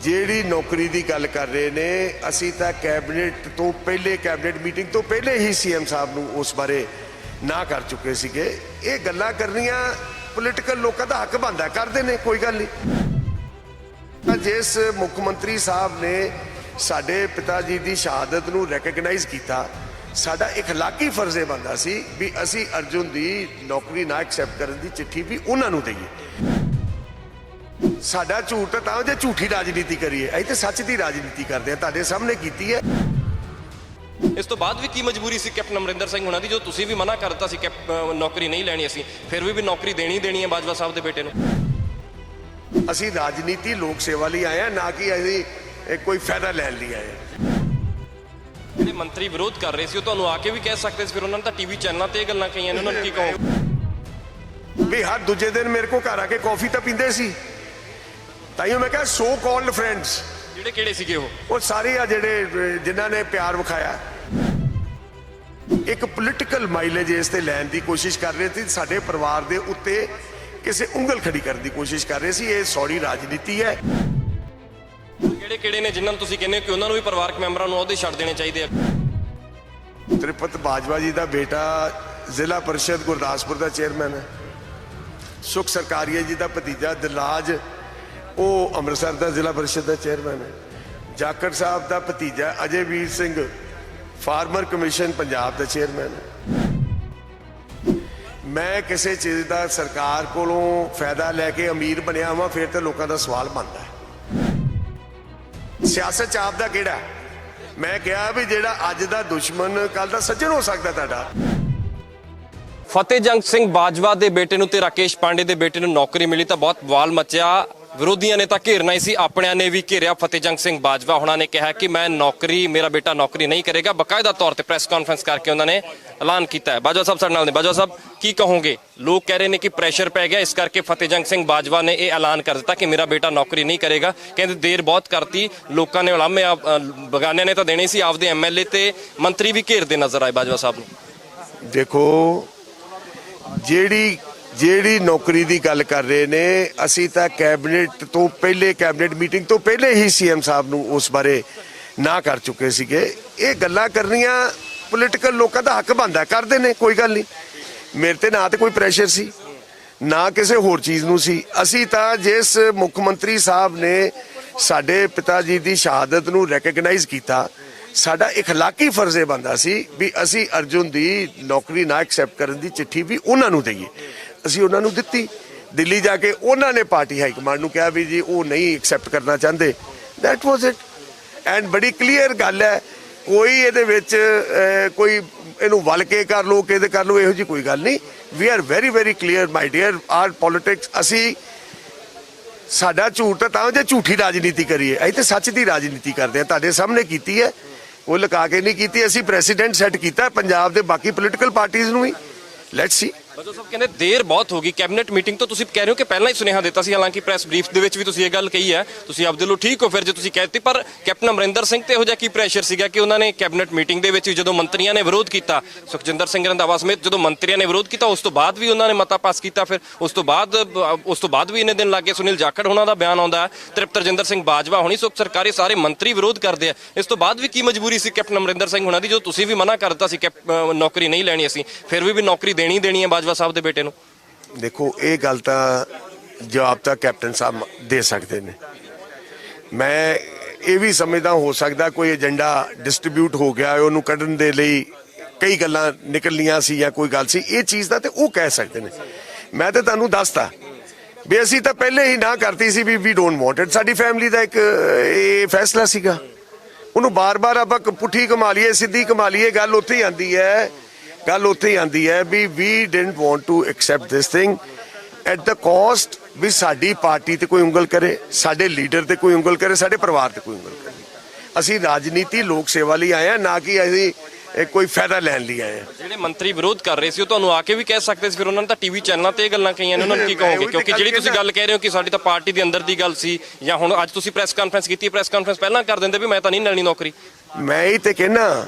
ਜਿਹੜੀ ਨੌਕਰੀ ਦੀ ਗੱਲ ਕਰ ਰਹੇ ਨੇ ਅਸੀਂ ਤਾਂ ਕੈਬਨਿਟ ਤੋਂ ਪਹਿਲੇ ਕੈਬਨਿਟ ਮੀਟਿੰਗ ਤੋਂ ਪਹਿਲੇ ਹੀ ਸੀਐਮ ਸਾਹਿਬ ਨੂੰ ਉਸ ਬਾਰੇ ਨਾ ਕਰ ਚੁੱਕੇ ਸੀਗੇ। ਇਹ ਗੱਲਾਂ ਕਰਨੀਆਂ ਪੋਲੀਟੀਕਲ ਲੋਕਾਂ ਦਾ ਹੱਕ ਬਣਦਾ, ਕਰਦੇ ਨੇ, ਕੋਈ ਗੱਲ ਨਹੀਂ। ਜਿਸ ਮੁੱਖ ਮੰਤਰੀ ਸਾਹਿਬ ਨੇ ਸਾਡੇ ਪਿਤਾ ਜੀ ਦੀ ਸ਼ਹਾਦਤ ਨੂੰ ਰੈਕਗਨਾਈਜ਼ ਕੀਤਾ, ਸਾਡਾ ਇਖਲਾਕੀ ਫਰਜ਼ ਇਹ ਬਣਦਾ ਸੀ ਵੀ ਅਸੀਂ ਅਰਜੁਨ ਦੀ ਨੌਕਰੀ ਨਾ ਐਕਸੈਪਟ ਕਰਨ ਦੀ ਚਿੱਠੀ ਵੀ ਉਹਨਾਂ ਨੂੰ ਦੇਈਏ। ਸਾਡਾ ਝੂਠ ਤਾਂ ਜੇ ਝੂਠੀ ਰਾਜਨੀਤੀ ਕਰੀਏ, ਅਸੀਂ ਤੇ ਸੱਚ ਦੀ ਰਾਜਨੀਤੀ ਕਰਦੇ ਹਾਂ, ਤੁਹਾਡੇ ਸਾਹਮਣੇ ਕੀਤੀ ਹੈ। ਇਸ ਤੋਂ ਬਾਅਦ ਵੀ ਕੀ ਮਜਬੂਰੀ ਸੀ ਕੈਪਟਨ ਅਮਰਿੰਦਰ ਸਿੰਘ ਹੁਣਾਂ ਦੀ, ਜੋ ਤੁਸੀਂ ਵੀ ਮਨਾ ਕਰ ਦਿੱਤਾ ਸੀ ਕਿ ਨੌਕਰੀ ਨਹੀਂ ਲੈਣੀ ਅਸੀਂ, ਫਿਰ ਵੀ ਨੌਕਰੀ ਦੇਣੀ ਹੈ ਬਾਜਵਾ ਸਾਹਿਬ ਦੇ ਬੇਟੇ ਨੂੰ? ਅਸੀਂ ਰਾਜਨੀਤੀ ਲੋਕ ਸੇਵਾ ਲਈ ਆਏ ਹਾਂ, ਨਾ ਕਿ ਅਸੀਂ ਕੋਈ ਫਾਇਦਾ ਲੈਣ ਲਈ ਆਏ ਹਾਂ। ਜਿਹੜੇ ਮੰਤਰੀ ਵਿਰੋਧ ਕਰ ਰਹੇ ਸੀ ਉਹ ਤੁਹਾਨੂੰ ਆ ਕੇ ਵੀ ਕਹਿ ਸਕਦੇ ਸੀ, ਫਿਰ ਉਹਨਾਂ ਨੇ ਤਾਂ ਟੀਵੀ ਚੈਨਲਾਂ ਤੇ ਇਹ ਗੱਲਾਂ ਕਹੀਆਂ ਨੇ, ਉਹਨਾਂ ਨੂੰ ਕੀ ਕਹੋ? ਵੀ ਹਰ ਦੂਜੇ ਦਿਨ ਮੇਰੇ ਕੋਲ ਘਰ ਆ ਕੇ ਕੌਫੀ ਤਾਂ ਪੀਂਦੇ ਸੀ, ਤਾਈਓ ਮੈਂ ਕਿਹਾ ਸੋ ਕਾਲਡ ਫਰੈਂਡਸ। ਜਿਹੜੇ ਕਿਹੜੇ ਸੀਗੇ ਉਹ ਸਾਰੇ ਆ ਜਿਹੜੇ ਜਿਨ੍ਹਾਂ ਨੇ ਪਿਆਰ ਵਿਖਾਇਆ, ਇੱਕ ਪੋਲੀਟੀਕਲ ਮਾਈਲੇਜ ਇਸ ਤੇ ਲੈਣ ਦੀ ਕੋਸ਼ਿਸ਼ ਕਰ ਰਹੇ ਸੀ, ਸਾਡੇ ਪਰਿਵਾਰ ਦੇ ਉੱਤੇ ਕਿਸੇ ਉਂਗਲ ਖੜੀ ਕਰਨ ਦੀ ਕੋਸ਼ਿਸ਼ ਕਰ ਰਹੇ ਸੀ। ਇਹ ਸੌੜੀ ਰਾਜਨੀਤੀ ਹੈ। ਕਿਹੜੇ ਨੇ ਜਿਨ੍ਹਾਂ ਨੂੰ ਤੁਸੀਂ ਕਹਿੰਦੇ ਹੋ ਕਿ ਉਹਨਾਂ ਨੂੰ ਵੀ ਪਰਿਵਾਰਕ ਮੈਂਬਰਾਂ ਨੂੰ ਅਹੁਦੇ ਛੱਡ ਦੇਣੇ ਚਾਹੀਦੇ ਆ? ਤ੍ਰਿਪਤ ਬਾਜਵਾ ਜੀ ਦਾ ਬੇਟਾ ਜ਼ਿਲ੍ਹਾ ਪਰਿਸ਼ਦ ਗੁਰਦਾਸਪੁਰ ਦਾ ਚੇਅਰਮੈਨ ਹੈ। ਸੁਖ ਸਰਕਾਰੀਆ ਜੀ ਦਾ ਭਤੀਜਾ ਦਿਲਰਾਜ, ਉਹ ਅੰਮ੍ਰਿਤਸਰ ਦਾ ਜ਼ਿਲ੍ਹਾ ਪਰਿਸ਼ਦ ਦਾ ਚੇਅਰਮੈਨ ਹੈ। ਜਾਖੜ ਸਾਹਿਬ ਦਾ ਭਤੀਜਾ ਅਜੇਵੀਰ ਸਿੰਘ ਫਾਰਮਰ ਕਮਿਸ਼ਨ ਪੰਜਾਬ ਦਾ ਚੇਅਰਮੈਨ ਹੈ। ਮੈਂ ਕਿਸੇ ਚੀਜ਼ ਦਾ ਸਰਕਾਰ ਕੋਲੋਂ ਫਾਇਦਾ ਲੈ ਕੇ ਅਮੀਰ ਬਣਿਆ ਹਾਂ, ਫਿਰ ਤੇ ਲੋਕਾਂ ਦਾ ਸਵਾਲ ਬਣਦਾ ਹੈ। ਸਿਆਸਤ 'ਚ ਆਪ ਦਾ ਕਿਹੜਾ? ਮੈਂ ਕਿਹਾ ਵੀ ਜਿਹੜਾ ਅੱਜ ਦਾ ਦੁਸ਼ਮਣ ਕੱਲ ਦਾ ਸੱਜਣ ਹੋ ਸਕਦਾ ਤੁਹਾਡਾ। ਫਤਿਹਜੰਗ ਸਿੰਘ ਬਾਜਵਾ ਦੇ ਬੇਟੇ ਨੂੰ ਤੇ ਰਾਕੇਸ਼ ਪਾਂਡੇ ਦੇ ਬੇਟੇ ਨੂੰ ਨੌਕਰੀ ਮਿਲੀ ਤਾਂ ਬਹੁਤ ਬਵਾਲ ਮਚਿਆ। ਵਿਰੋਧੀਆਂ ਨੇ ਤਾਂ ਘੇਰਨਾ ਹੀ ਸੀ, ਆਪਣਿਆਂ ਨੇ ਵੀ ਘੇਰਿਆ। ਫਤਿਹਜੰਗ ਸਿੰਘ ਬਾਜਵਾ ਹੁਣਾਂ ਨੇ ਕਿਹਾ ਕਿ ਮੇਰਾ ਬੇਟਾ ਨੌਕਰੀ ਨਹੀਂ ਕਰੇਗਾ। ਬਕਾਇਦਾ ਤੌਰ ਤੇ ਪ੍ਰੈਸ ਕਾਨਫਰੰਸ ਕਰਕੇ ਉਹਨਾਂ ਨੇ ਐਲਾਨ ਕੀਤਾ ਹੈ। ਬਾਜਵਾ ਸਾਹਿਬ ਸਾਡੇ ਨਾਲ ਨੇ। ਬਾਜਵਾ ਸਾਹਿਬ, ਕੀ ਕਹੋਗੇ? ਲੋਕ ਕਹਿ ਰਹੇ ਨੇ ਕਿ ਪ੍ਰੈਸ਼ਰ ਪੈ ਗਿਆ, ਇਸ ਕਰਕੇ ਫਤਿਹਜੰਗ ਸਿੰਘ ਬਾਜਵਾ ਨੇ ਇਹ ਐਲਾਨ ਕਰ ਦਿੱਤਾ ਕਿ ਮੇਰਾ ਬੇਟਾ ਨੌਕਰੀ ਨਹੀਂ ਕਰੇਗਾ। ਕਹਿੰਦੇ ਦੇਰ ਬਹੁਤ ਕਰਤੀ, ਲੋਕਾਂ ਨੇ ਉਲਾਮੇ ਬਗਾਨਿਆਂ ਨੇ ਤਾਂ ਦੇਣੇ ਸੀ, ਆਪਦੇ ਐਮਐਲਏ ਤੇ ਮੰਤਰੀ ਵੀ ਘੇਰਦੇ ਨਜ਼ਰ ਆਏ ਬਾਜਵਾ ਸਾਹਿਬ ਨੂੰ। ਦੇਖੋ, ਜਿਹੜੀ ਨੌਕਰੀ ਦੀ ਗੱਲ ਕਰ ਰਹੇ ਨੇ ਅਸੀਂ ਤਾਂ ਕੈਬਨਿਟ ਤੋਂ ਪਹਿਲੇ ਕੈਬਨਿਟ ਮੀਟਿੰਗ ਤੋਂ ਪਹਿਲੇ ਹੀ ਸੀਐਮ ਸਾਹਿਬ ਨੂੰ ਉਸ ਬਾਰੇ ਨਾ ਕਰ ਚੁੱਕੇ ਸੀਗੇ। ਇਹ ਗੱਲਾਂ ਕਰਨੀਆਂ ਪੋਲੀਟੀਕਲ ਲੋਕਾਂ ਦਾ ਹੱਕ ਬਣਦਾ, ਕਰਦੇ ਨੇ, ਕੋਈ ਗੱਲ ਨਹੀਂ। ਮੇਰੇ ਤੇ ਨਾ ਤੇ ਕੋਈ ਪ੍ਰੈਸ਼ਰ ਸੀ, ਨਾ ਕਿਸੇ ਹੋਰ ਚੀਜ਼ ਨੂੰ ਸੀ। ਅਸੀਂ ਤਾਂ ਜਿਸ ਮੁੱਖ ਮੰਤਰੀ ਸਾਹਿਬ ਨੇ ਸਾਡੇ ਪਿਤਾ ਜੀ ਦੀ ਸ਼ਹਾਦਤ ਨੂੰ ਰੈਕਗਨਾਈਜ਼ ਕੀਤਾ, ਸਾਡਾ ਇਖਲਾਕੀ ਫਰਜ਼ ਇਹ ਬਣਦਾ ਸੀ ਵੀ ਅਸੀਂ ਅਰਜੁਨ ਦੀ ਨੌਕਰੀ ਨਾ ਐਕਸੈਪਟ ਕਰਨ ਦੀ ਚਿੱਠੀ ਵੀ ਉਹਨਾਂ ਨੂੰ ਦੇਈਏ। ਅਸੀਂ ਉਹਨਾਂ ਨੂੰ ਦਿੱਤੀ। ਦਿੱਲੀ ਜਾ ਕੇ ਉਹਨਾਂ ਨੇ ਪਾਰਟੀ ਹਾਈ ਕਮਾਂਡ ਨੂੰ ਕਿਹਾ ਵੀ ਜੀ ਉਹ ਨਹੀਂ ਐਕਸੈਪਟ ਕਰਨਾ ਚਾਹੁੰਦੇ। That was it. ਐਂਡ ਬੜੀ ਕਲੀਅਰ ਗੱਲ ਹੈ, ਕੋਈ ਇਹਦੇ ਵਿੱਚ ਕੋਈ ਇਹਨੂੰ ਵਲ ਕੇ ਕਰ ਲੋ, ਕਿਹਦੇ ਕਰ ਲੋ, ਇਹੋ ਜਿਹੀ ਕੋਈ ਗੱਲ ਨਹੀਂ। We are very very clear my dear, our politics. ਅਸੀਂ ਸਾਡਾ ਝੂਠ ਤਾਂ ਜੇ ਝੂਠੀ ਰਾਜਨੀਤੀ ਕਰੀਏ, ਅਸੀਂ ਤੇ ਸੱਚ ਦੀ ਰਾਜਨੀਤੀ ਕਰਦੇ ਹਾਂ, ਤੁਹਾਡੇ ਸਾਹਮਣੇ ਕੀਤੀ ਹੈ, ਉਹ ਲੁਕਾ ਕੇ ਨਹੀਂ ਕੀਤੀ। ਅਸੀਂ ਪ੍ਰੈਸੀਡੈਂਟ ਸੈੱਟ ਕੀਤਾ ਪੰਜਾਬ ਦੇ ਬਾਕੀ ਪੋਲੀਟੀਕਲ ਪਾਰਟੀਆਂ ਨੂੰ ਵੀ। Let's see. ਬਾਜਵਾ ਸਾਹਿਬ ਕਹਿੰਦੇ ਦੇਰ ਬਹੁਤ ਹੋ ਗਈ ਕੈਬਨਿਟ ਮੀਟਿੰਗ ਤੋਂ। ਤੁਸੀਂ ਕਹਿ ਰਹੇ ਹੋ ਕਿ ਪਹਿਲਾਂ ਹੀ ਸੁਨੇਹਾ ਦਿੱਤਾ ਸੀ, ਹਾਲਾਂਕਿ ਪ੍ਰੈਸ ਬਰੀਫ ਦੇ ਵਿੱਚ ਵੀ ਤੁਸੀਂ ਇਹ ਗੱਲ ਕਹੀ ਹੈ। ਤੁਸੀਂ ਆਪਦੇ ਲੋ ਠੀਕ ਹੋ ਫਿਰ ਜੇ ਤੁਸੀਂ ਕਹਿ ਦਿੱਤੀ, ਪਰ ਕੈਪਟਨ ਅਮਰਿੰਦਰ ਸਿੰਘ ਤੇ ਇਹੋ ਜਿਹਾ ਕੀ ਪ੍ਰੈਸ਼ਰ ਸੀਗਾ ਕਿ ਉਹਨਾਂ ਨੇ ਕੈਬਨਿਟ ਮੀਟਿੰਗ ਦੇ ਵਿੱਚ ਜਦੋਂ ਮੰਤਰੀਆਂ ਨੇ ਵਿਰੋਧ ਕੀਤਾ, ਸੁਖਜਿੰਦਰ ਸਿੰਘ ਰੰਧਾਵਾ ਸਮੇਤ ਜਦੋਂ ਮੰਤਰੀਆਂ ਨੇ ਵਿਰੋਧ ਕੀਤਾ, ਉਸ ਤੋਂ ਬਾਅਦ ਵੀ ਉਹਨਾਂ ਨੇ ਮਤਾ ਪਾਸ ਕੀਤਾ। ਫਿਰ ਉਸ ਤੋਂ ਬਾਅਦ ਵੀ ਇੰਨੇ ਦਿਨ ਲੱਗੇ। ਸੁਨੀਲ ਜਾਖੜ ਹੋਣਾ ਦਾ ਬਿਆਨ ਆਉਂਦਾ, ਤ੍ਰਿਪਤ ਰਜਿੰਦਰ ਸਿੰਘ ਬਾਜਵਾ ਹੋਣੀ, ਸੁਖ ਸਰਕਾਰੀ, ਸਾਰੇ ਮੰਤਰੀ ਵਿਰੋਧ ਕਰਦੇ ਆ। ਇਸ ਤੋਂ ਬਾਅਦ ਵੀ ਕੀ ਮਜਬੂਰੀ ਸੀ ਕੈਪਟਨ ਅਮਰਿੰਦਰ ਸਿੰਘ ਹੋਣਾ ਦੀ, ਜੋ ਤੁਸੀਂ ਵੀ ਮਨਾ ਕਰ ਦਿੱਤਾ ਸੀ ਕਿ ਨੌਕਰੀ ਨਹੀਂ ਲੈਣੀ ਅਸੀਂ, ਫਿਰ ਵੀ ਨੌਕਰੀ ਦੇਣੀ ਹੈ ਬਾਜਵਾ ਸਾਹਿਬ ਦੇ ਬੇਟੇ ਨੂੰ? ਦੇਖੋ, ਇਹ ਗੱਲ ਤਾਂ ਜਵਾਬ ਤਾਂ ਕੈਪਟਨ ਸਾਹਿਬ ਦੇ ਸਕਦੇ ਨੇ। ਮੈਂ ਇਹ ਵੀ ਸਮਝਦਾ ਹੋ ਸਕਦਾ ਕੋਈ ਏਜੰਡਾ ਡਿਸਟ੍ਰੀਬਿਊਟ ਹੋ ਗਿਆ, ਉਹਨੂੰ ਕੱਢਣ ਦੇ ਲਈ ਕਈ ਗੱਲਾਂ ਨਿਕਲਣੀਆਂ ਸੀ ਜਾਂ ਕੋਈ ਗੱਲ ਸੀ, ਇਹ ਚੀਜ਼ ਦਾ ਤੇ ਉਹ ਕਹਿ ਸਕਦੇ ਨੇ। ਮੈਂ ਤਾਂ ਤੁਹਾਨੂੰ ਦੱਸਤਾ ਵੀ ਅਸੀਂ ਤਾਂ ਪਹਿਲੇ ਹੀ ਨਾ ਕਰਤੀ ਸੀ ਵੀ ਵੀ ਡੋਂਟ ਵਾਂਟ ਇਟ। ਸਾਡੀ ਫੈਮਿਲੀ ਦਾ ਇੱਕ ਇਹ ਫੈਸਲਾ ਸੀਗਾ। ਉਹਨੂੰ ਬਾਰ-ਬਾਰ ਆਪਾਂ ਪੁੱਠੀ ਕਮਾ ਲਈਏ, ਸਿੱਧੀ ਕਮਾ ਲਈਏ, ਗੱਲ ਉੱਥੇ ਹੀ ਆਉਂਦੀ ਹੈ ਵੀ we didn't want to accept this thing at the cost ਵੀ ਸਾਡੀ ਪਾਰਟੀ ਤੇ ਕੋਈ ਉਂਗਲ ਕਰੇ, ਸਾਡੇ ਲੀਡਰ ਤੇ ਕੋਈ ਉਂਗਲ ਕਰੇ, ਸਾਡੇ ਪਰਿਵਾਰ ਤੇ ਕੋਈ ਉਂਗਲ ਕਰੇ। ਅਸੀਂ ਰਾਜਨੀਤੀ ਲੋਕ ਸੇਵਾ ਲਈ ਆਏ ਹਾਂ, ਨਾ ਕਿ ਅਸੀਂ ਕੋਈ ਫਾਇਦਾ ਲੈਣ ਲਈ ਆਏ ਹਾਂ। ਜਿਹੜੇ ਮੰਤਰੀ ਵਿਰੋਧ ਕਰ ਰਹੇ ਸੀ ਉਹ ਤੁਹਾਨੂੰ ਆ ਕੇ ਵੀ ਕਹਿ ਸਕਦੇ ਸੀ, ਫਿਰ ਉਹਨਾਂ ਨੇ ਤਾਂ ਟੀਵੀ ਚੈਨਲਾਂ ਤੇ ਇਹ ਗੱਲਾਂ ਕਹੀਆਂ ਨੇ, ਉਹਨਾਂ ਨੂੰ ਕੀ ਕਹੋਗੇ? ਕਿਉਂਕਿ ਜਿਹੜੀ ਤੁਸੀਂ ਗੱਲ ਕਹਿ ਰਹੇ ਹੋ ਕਿ ਸਾਡੀ ਤਾਂ ਪਾਰਟੀ ਦੇ ਅੰਦਰ ਦੀ ਗੱਲ ਸੀ, ਜਾਂ ਹੁਣ ਅੱਜ ਤੁਸੀਂ ਪ੍ਰੈਸ ਕਾਨਫਰੰਸ ਕੀਤੀ, ਪ੍ਰੈਸ ਕਾਨਫਰੰਸ ਪਹਿਲਾਂ ਕਰ ਦਿੰਦੇ ਵੀ ਮੈਂ ਤਾਂ ਨਹੀਂ ਲੈਣੀ ਨੌਕਰੀ। ਮੈਂ ਹੀ ਤੇ ਕਹਿਣਾ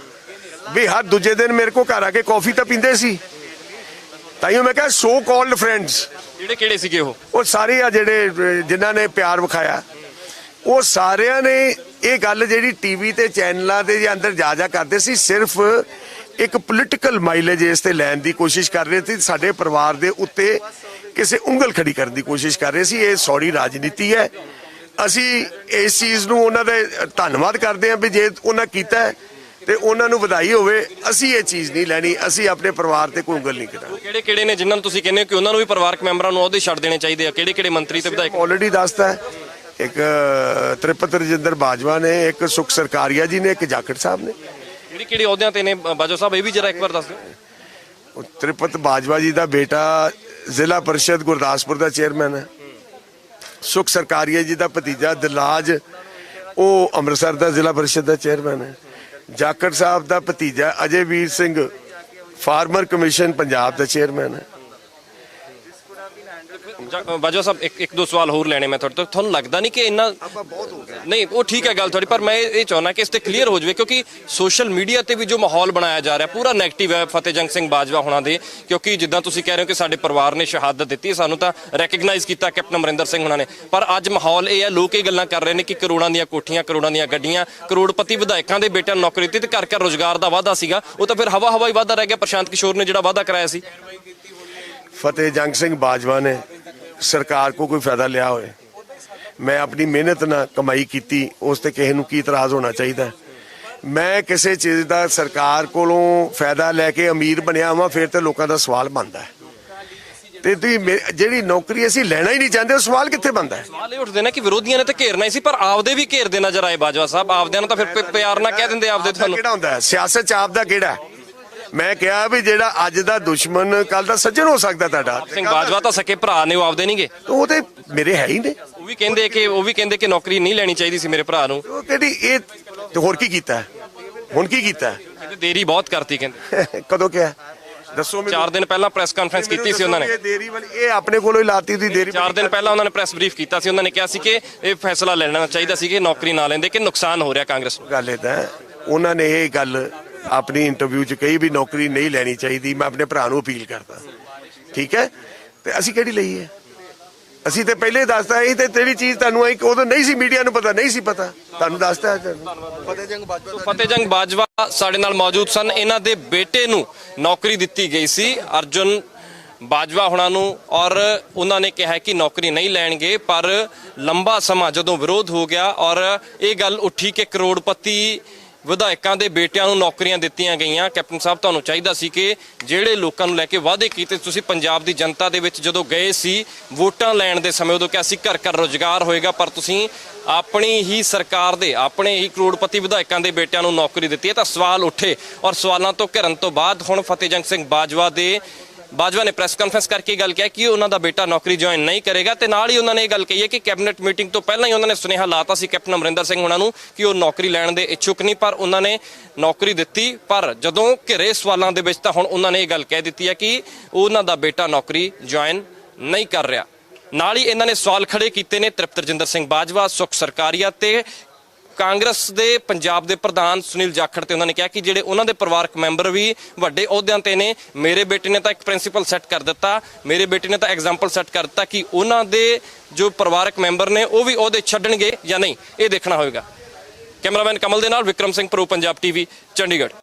ਵੀ ਹਰ ਦੂਜੇ ਦਿਨ ਮੇਰੇ ਕੋਲ ਘਰ ਆ ਕੇ ਕੌਫੀ ਤਾਂ ਪੀਂਦੇ ਸੀ, ਤਾਈਓ ਮੈਂ ਕਿਹਾ ਸੋ ਕਾਲਡ ਫਰੈਂਡਸ। ਜਿਹੜੇ ਕਿਹੜੇ ਸੀਗੇ ਉਹ? ਉਹ ਸਾਰੇ ਆ ਜਿਹੜੇ ਜਿਨ੍ਹਾਂ ਨੇ ਪਿਆਰ ਵਿਖਾਇਆ। ਉਹ ਸਾਰਿਆਂ ਨੇ ਇਹ ਗੱਲ ਜਿਹੜੀ ਟੀਵੀ ਤੇ ਚੈਨਲਾਂ ਦੇ ਜੇ ਅੰਦਰ ਜਾ ਕਰਦੇ ਸੀ, ਸਿਰਫ ਇੱਕ ਪੋਲੀਟੀਕਲ ਮਾਈਲੇਜ ਇਸ ਤੇ ਲੈਣ ਦੀ ਕੋਸ਼ਿਸ਼ ਕਰ ਰਹੇ ਸੀ, ਸਾਡੇ ਪਰਿਵਾਰ ਦੇ ਉੱਤੇ ਕਿਸੇ ਉਂਗਲ ਖੜੀ ਕਰਨ ਦੀ ਕੋਸ਼ਿਸ਼ ਕਰ ਰਹੇ ਸੀ। ਇਹ ਸੌੜੀ ਰਾਜਨੀਤੀ ਹੈ। ਅਸੀਂ ਇਸ ਚੀਜ਼ ਨੂੰ ਉਹਨਾਂ ਦਾ ਧੰਨਵਾਦ ਕਰਦੇ ਹਾਂ ਵੀ ਜੇ ਉਹਨਾਂ ਕੀਤਾ ਹੈ ਤੇ ਉਹਨਾਂ ਨੂੰ ਵਧਾਈ ਹੋਵੇ। ਅਸੀਂ ਇਹ ਚੀਜ਼ ਨਹੀਂ ਲੈਣੀ, ਅਸੀਂ ਆਪਣੇ ਪਰਿਵਾਰ ਤੇ ਕੋਈ ਉਂਗਲ ਨਹੀਂ ਕਰਾਂਗੇ। ਕਿਹੜੇ ਕਿਹੜੇ ਨੇ ਜਿਨ੍ਹਾਂ ਨੂੰ ਤੁਸੀਂ ਕਹਿੰਦੇ ਹੋ ਕਿ ਉਹਨਾਂ ਨੂੰ ਵੀ ਪਰਿਵਾਰਕ ਮੈਂਬਰਾਂ ਨੂੰ ਅਹੁਦੇ ਛੱਡ ਦੇਣੇ ਚਾਹੀਦੇ ਆ? ਕਿਹੜੇ ਕਿਹੜੇ ਮੰਤਰੀ ਤੇ ਵਿਧਾਇਕ? ਆਲਰੇਡੀ ਦੱਸਤਾ ਹੈ, ਇੱਕ ਤ੍ਰਿਪਤ ਰਜਿੰਦਰ ਬਾਜਵਾ ਨੇ, ਇੱਕ ਸੁਖ ਸਰਕਾਰੀਆ ਜੀ ਨੇ, ਇੱਕ ਜਾਖੜ ਸਾਹਿਬ ਨੇ। ਕਿਹੜੀ ਕਿਹੜੇ ਅਹੁਦਿਆਂ ਤੇ ਨੇ ਬਾਜਵਾ ਸਾਹਿਬ, ਇਹ ਵੀ ਜਰਾ ਇੱਕ ਵਾਰ ਦੱਸ ਦਿਓ। ਉਹ ਤ੍ਰਿਪਤ ਬਾਜਵਾ ਜੀ ਦਾ ਬੇਟਾ ਜ਼ਿਲ੍ਹਾ ਪਰਿਸ਼ਦ ਗੁਰਦਾਸਪੁਰ ਦਾ ਚੇਅਰਮੈਨ ਹੈ। ਸੁਖ ਸਰਕਾਰੀਆ ਜੀ ਦਾ ਭਤੀਜਾ ਦਿਲਰਾਜ, ਉਹ ਅੰਮ੍ਰਿਤਸਰ ਦਾ ਜ਼ਿਲ੍ਹਾ ਪਰਿਸ਼ਦ ਦਾ ਚੇਅਰਮੈਨ ਹੈ। ਜਾਖੜ ਸਾਹਿਬ ਦਾ ਭਤੀਜਾ ਅਜੇਵੀਰ ਸਿੰਘ ਫਾਰਮਰ ਕਮਿਸ਼ਨ ਪੰਜਾਬ ਦਾ ਚੇਅਰਮੈਨ ਹੈ। ਬਾਜਵਾ ਸਾਹਿਬ ਇੱਕ ਦੋ ਸਵਾਲ ਹੋਰ ਲੈਣੇ ਮੈਂ ਤੁਹਾਡੇ ਤੋਂ। ਤੁਹਾਨੂੰ ਲੱਗਦਾ ਨਹੀਂ ਕਿ ਇੰਨਾ ਬਹੁਤ ਹੋ ਗਿਆ? ਨਹੀਂ, ਉਹ ਠੀਕ ਹੈ ਗੱਲ ਤੁਹਾਡੀ, ਪਰ ਮੈਂ ਇਹ ਚਾਹੁੰਦਾ ਕਿ ਇਸ ਤੇ ਕਲੀਅਰ ਹੋ ਜਾਵੇ, ਕਿਉਂਕਿ ਸੋਸ਼ਲ ਮੀਡੀਆ ਤੇ ਵੀ ਜੋ ਮਾਹੌਲ ਬਣਾਇਆ ਜਾ ਰਿਹਾ ਪੂਰਾ ਨੈਗੇਟਿਵ ਹੈ ਫਤਿਹਜੰਗ ਸਿੰਘ ਬਾਜਵਾ ਹੋਣਾ ਦੇ। ਕਿਉਂਕਿ ਜਿੱਦਾਂ ਤੁਸੀਂ ਕਹਿ ਰਹੇ ਹੋ ਕਿ ਸਾਡੇ ਪਰਿਵਾਰ ਨੇ ਸ਼ਹਾਦਤ ਦਿੱਤੀ, ਸਾਨੂੰ ਤਾਂ ਰੈਕਗਨਾਈਜ਼ ਕੀਤਾ ਕੈਪਟਨ ਅਮਰਿੰਦਰ ਸਿੰਘ ਹੋਣਾ ਨੇ, ਪਰ ਅੱਜ ਮਾਹੌਲ ਇਹ ਹੈ, ਲੋਕ ਇਹ ਗੱਲਾਂ ਕਰ ਰਹੇ ਨੇ ਕਿ ਕਰੋੜਾਂ ਦੀਆਂ ਕੋਠੀਆਂ, ਕਰੋੜਾਂ ਦੀਆਂ ਗੱਡੀਆਂ, ਕਰੋੜਪਤੀ ਵਿਧਾਇਕਾਂ ਦੇ ਬੇਟਿਆਂ ਨੂੰ ਨੌਕਰੀ ਦਿੱਤੀ ਤੇ ਘਰ ਘਰ ਰੋਜ਼ਗਾਰ ਦਾ ਵਾਅਦਾ ਸੀਗਾ, ਉਹ ਤਾਂ ਫਿਰ ਹਵਾ ਹੀ ਵਾਅਦਾ ਰਹਿ ਗਿਆ। ਪ੍ਰਸ਼ਾਂਤ ਕਿਸ਼ੋਰ ਨੇ ਜਿਹੜਾ ਵਾਅਦਾ ਕਰਾਇਆ ਸੀ। ਫਤਿਹਜੰਗ ਸਿੰਘ ਬਾਜਵਾ ਨੇ ਸਰਕਾਰ ਕੋ ਕੋਈ ਫਾਇਦਾ ਲਿਆ ਹੋਏ, ਮੈਂ ਆਪਣੀ ਮਿਹਨਤ ਨਾਲ ਕਮਾਈ ਕੀਤੀ, ਉਸ ਤੇ ਕਿਸੇ ਨੂੰ ਕੀ ਇਤਰਾਜ਼ ਹੋਣਾ ਚਾਹੀਦਾ? ਮੈਂ ਕਿਸੇ ਚੀਜ਼ ਦਾ ਸਰਕਾਰ ਕੋਲੋਂ ਫਾਇਦਾ ਲੈ ਕੇ ਅਮੀਰ ਬਣਿਆ ਹਾਂ, ਫਿਰ ਤੇ ਲੋਕਾਂ ਦਾ ਸਵਾਲ ਬਣਦਾ ਹੈ। ਤੇ ਤੁਸੀਂ ਜਿਹੜੀ ਨੌਕਰੀ ਅਸੀਂ ਲੈਣਾ ਹੀ ਨਹੀਂ ਚਾਹੁੰਦੇ, ਉਹ ਸਵਾਲ ਕਿੱਥੇ ਬਣਦਾ ਹੈ? ਸਵਾਲ ਇਹ ਉੱਠਦੇ ਨੇ ਕਿ ਵਿਰੋਧੀਆਂ ਨੇ ਤਾਂ ਘੇਰਨਾ ਹੀ ਸੀ, ਪਰ ਆਪਦੇ ਵੀ ਘੇਰਦੇ ਨਜ਼ਰ ਆਏ ਬਾਜਵਾ ਸਾਹਿਬ। ਆਪਦਿਆਂ ਨੂੰ ਤਾਂ ਫਿਰ ਪਿਆਰ ਨਾਲ ਕਹਿ ਦਿੰਦੇ ਆਪਦੇ। ਤੁਹਾਨੂੰ ਕਿਹੜਾ ਹੁੰਦਾ ਹੈ ਸਿਆਸਤ ਚ ਆਪਦਾ ਕਿਹੜਾ? ਮੈਂ ਕਿਹਾ ਵੀ ਜਿਹੜਾ ਅੱਜ ਦਾ ਦੁਸ਼ਮਣ ਕੱਲ ਦਾ ਸੱਜਣ ਹੋ ਸਕਦਾ ਤੁਹਾਡਾ। ਸਿੰਘ ਬਾਜਵਾ ਤਾਂ ਸਕੇ ਭਰਾ ਨੇ, ਉਹ ਆਪਦੇ ਨਹੀਂਗੇ। ਉਹ ਤੇ ਮੇਰੇ ਹੈ ਹੀ ਨੇ। ਉਹ ਵੀ ਕਹਿੰਦੇ ਕਿ ਨੌਕਰੀ ਨਹੀਂ ਲੈਣੀ ਚਾਹੀਦੀ ਸੀ ਮੇਰੇ ਭਰਾ ਨੂੰ। ਉਹ ਕਿਹੜੀ ਇਹ ਤੇ ਹੋਰ ਕੀ ਕੀਤਾ? ਹੁਣ ਕੀ ਕੀਤਾ? ਕਹਿੰਦੇ ਦੇਰੀ ਬਹੁਤ ਕਰਤੀ। ਕਹਿੰਦੇ ਕਦੋਂ ਕਿਹਾ ਦੱਸੋ ਮੈਨੂੰ। 4 ਦਿਨ ਪਹਿਲਾਂ ਪ੍ਰੈਸ ਕਾਨਫਰੰਸ ਕੀਤੀ ਸੀ ਉਹਨਾਂ ਨੇ। ਇਹ ਦੇਰੀ ਵਾਲੀ ਇਹ ਆਪਣੇ ਕੋਲੋਂ ਹੀ ਲਾਤੀ ਦੀ ਦੇਰੀ। 4 ਦਿਨ ਪਹਿਲਾਂ ਉਹਨਾਂ ਨੇ ਪ੍ਰੈਸ ਬਰੀਫ ਕੀਤਾ ਸੀ। ਉਹਨਾਂ ਨੇ ਕਿਹਾ ਸੀ ਕਿ ਇਹ ਫੈਸਲਾ ਲੈਣਾ ਚਾਹੀਦਾ ਸੀ ਕਿ ਨੌਕਰੀ ਨਾ ਲੈਂਦੇ, ਕਿ ਨੁਕਸਾਨ ਹੋ ਰਿਹਾ ਕਾਂਗਰਸ ਨੂੰ। ਗੱਲ ਏਦਾਂ ਉਹਨਾਂ ਨੇ ਇਹ ਗੱਲ ਆਪਣੀ ਇੰਟਰਵਿਊ 'ਚ ਕਹੀ ਵੀ ਨੌਕਰੀ ਨਹੀਂ ਲੈਣੀ ਚਾਹੀਦੀ। ਮੈਂ ਆਪਣੇ ਭਰਾ ਨੂੰ ਅਪੀਲ ਕਰਦਾ, ਠੀਕ ਹੈ? ਤੇ ਅਸੀਂ ਕਿਹੜੀ ਲਈ ਹੈ? ਅਸੀਂ ਤੇ ਪਹਿਲੇ ਦੱਸਦਾ ਇਹ ਤੇ ਤੇਰੀ ਚੀਜ਼ ਤੁਹਾਨੂੰ ਆਈ ਉਦੋਂ ਨਹੀਂ ਸੀ, ਮੀਡੀਆ ਨੂੰ ਪਤਾ ਨਹੀਂ ਸੀ, ਪਤਾ ਤੁਹਾਨੂੰ ਦੱਸਦਾ। ਫਤਿਹਜੰਗ ਬਾਜਵਾ ਸਾਡੇ ਨਾਲ ਮੌਜੂਦ ਸਨ। ਇਹਨਾਂ ਦੇ ਬੇਟੇ ਨੂੰ ਨੌਕਰੀ ਦਿੱਤੀ ਗਈ ਸੀ, ਅਰਜੁਨ ਬਾਜਵਾ ਹੁਣਾਂ ਨੂੰ, ਔਰ ਉਹਨਾਂ ਨੇ ਕਿਹਾ ਕਿ ਨੌਕਰੀ ਨਹੀਂ ਲੈਣਗੇ। ਪਰ ਲੰਬਾ ਸਮਾਂ ਜਦੋਂ ਵਿਰੋਧ ਹੋ ਗਿਆ ਔਰ ਇਹ ਗੱਲ ਉੱਠੀ ਕਿ ਕਰੋੜਪਤੀ ਵਿਧਾਇਕਾਂ ਦੇ ਬੇਟਿਆਂ ਨੂੰ ਨੌਕਰੀਆਂ ਦਿੱਤੀਆਂ ਗਈਆਂ, ਕੈਪਟਨ ਸਾਹਿਬ ਤੁਹਾਨੂੰ ਚਾਹੀਦਾ ਸੀ ਕਿ ਜਿਹੜੇ ਲੋਕਾਂ ਨੂੰ ਲੈ ਕੇ ਵਾਅਦੇ ਕੀਤੇ ਤੁਸੀਂ ਪੰਜਾਬ ਦੀ ਜਨਤਾ ਦੇ ਵਿੱਚ ਜਦੋਂ ਗਏ ਸੀ ਵੋਟਾਂ ਲੈਣ ਦੇ ਸਮੇਂ, ਉਦੋਂ ਕਿਹਾ ਸੀ ਘਰ ਘਰ ਰੁਜ਼ਗਾਰ ਹੋਏਗਾ, ਪਰ ਤੁਸੀਂ ਆਪਣੀ ਹੀ ਸਰਕਾਰ ਦੇ ਆਪਣੇ ਹੀ ਕਰੋੜਪਤੀ ਵਿਧਾਇਕਾਂ ਦੇ ਬੇਟਿਆਂ ਨੂੰ ਨੌਕਰੀ ਦਿੱਤੀ ਹੈ। ਤਾਂ ਸਵਾਲ ਉੱਠੇ ਔਰ ਸਵਾਲਾਂ ਤੋਂ ਘਿਰਨ ਤੋਂ ਬਾਅਦ ਹੁਣ ਫਤਿਹਜੰਗ ਸਿੰਘ ਬਾਜਵਾ ਨੇ ਪ੍ਰੈਸ ਕਾਨਫਰੰਸ ਕਰਕੇ ਗੱਲ ਕਿਹਾ ਕਿ ਉਹਨਾਂ ਦਾ ਬੇਟਾ ਨੌਕਰੀ ਜੁਆਇਨ ਨਹੀਂ ਕਰੇਗਾ। ਤੇ ਨਾਲ ਹੀ ਉਹਨਾਂ ਨੇ ਇਹ ਗੱਲ ਕਹੀ ਹੈ ਕਿ ਕੈਬਨਿਟ ਮੀਟਿੰਗ ਤੋਂ ਪਹਿਲਾਂ ਹੀ ਉਹਨਾਂ ਨੇ ਸੁਨੇਹਾ ਲਾਤਾ ਸੀ ਕੈਪਟਨ ਅਮਰਿੰਦਰ ਸਿੰਘ ਉਹਨਾਂ ਨੂੰ ਕਿ ਉਹ ਨੌਕਰੀ ਲੈਣ ਦੇ ਇੱਛੁਕ ਨਹੀਂ, ਪਰ ਉਹਨਾਂ ਨੇ ਨੌਕਰੀ ਦਿੱਤੀ। ਪਰ ਜਦੋਂ ਘਿਰੇ ਸਵਾਲਾਂ ਦੇ ਵਿੱਚ ਤਾਂ ਹੁਣ ਉਹਨਾਂ ਨੇ ਇਹ ਗੱਲ ਕਹਿ ਦਿੱਤੀ ਹੈ ਕਿ ਉਹਨਾਂ ਦਾ ਬੇਟਾ ਨੌਕਰੀ ਜੁਆਇਨ ਨਹੀਂ ਕਰ ਰਿਹਾ। ਨਾਲ ਹੀ ਇਹਨਾਂ ਨੇ ਸਵਾਲ ਖੜੇ ਕੀਤੇ ਨੇ ਤ੍ਰਿਪਤ ਰਜਿੰਦਰ ਸਿੰਘ ਬਾਜਵਾ, ਸੁਖ ਸਰਕਾਰੀਆ ਤੇ ਕਾਂਗਰਸ ਦੇ ਪੰਜਾਬ ਦੇ ਪ੍ਰਧਾਨ ਸੁਨੀਲ ਜਾਖੜ ਤੇ। ਉਹਨਾਂ ਨੇ ਕਿਹਾ ਕਿ ਜਿਹੜੇ ਉਹਨਾਂ ਦੇ ਪਰਿਵਾਰਕ ਮੈਂਬਰ ਵੀ ਵੱਡੇ ਅਹੁਦਿਆਂ ਤੇ ਨੇ, ਮੇਰੇ ਬੇਟੇ ਨੇ ਤਾਂ ਇੱਕ ਪ੍ਰਿੰਸੀਪਲ ਸੈੱਟ ਕਰ ਦਿੱਤਾ, ਮੇਰੇ ਬੇਟੇ ਨੇ ਤਾਂ ਐਗਜ਼ਾਮਪਲ ਸੈੱਟ ਕਰ ਦਿੱਤਾ ਕਿ ਉਹਨਾਂ ਦੇ ਜੋ ਪਰਿਵਾਰਕ ਮੈਂਬਰ ਨੇ ਉਹ ਵੀ ਅਹੁਦੇ ਛੱਡਣਗੇ ਜਾਂ ਨਹੀਂ, ਇਹ ਦੇਖਣਾ ਹੋਵੇਗਾ। ਕੈਮਰਾਮੈਨ ਕਮਲ ਦੇ ਨਾਲ ਵਿਕਰਮ ਸਿੰਘ ਪ੍ਰੋ, ਪੰਜਾਬ ਟੀਵੀ, ਚੰਡੀਗੜ੍ਹ।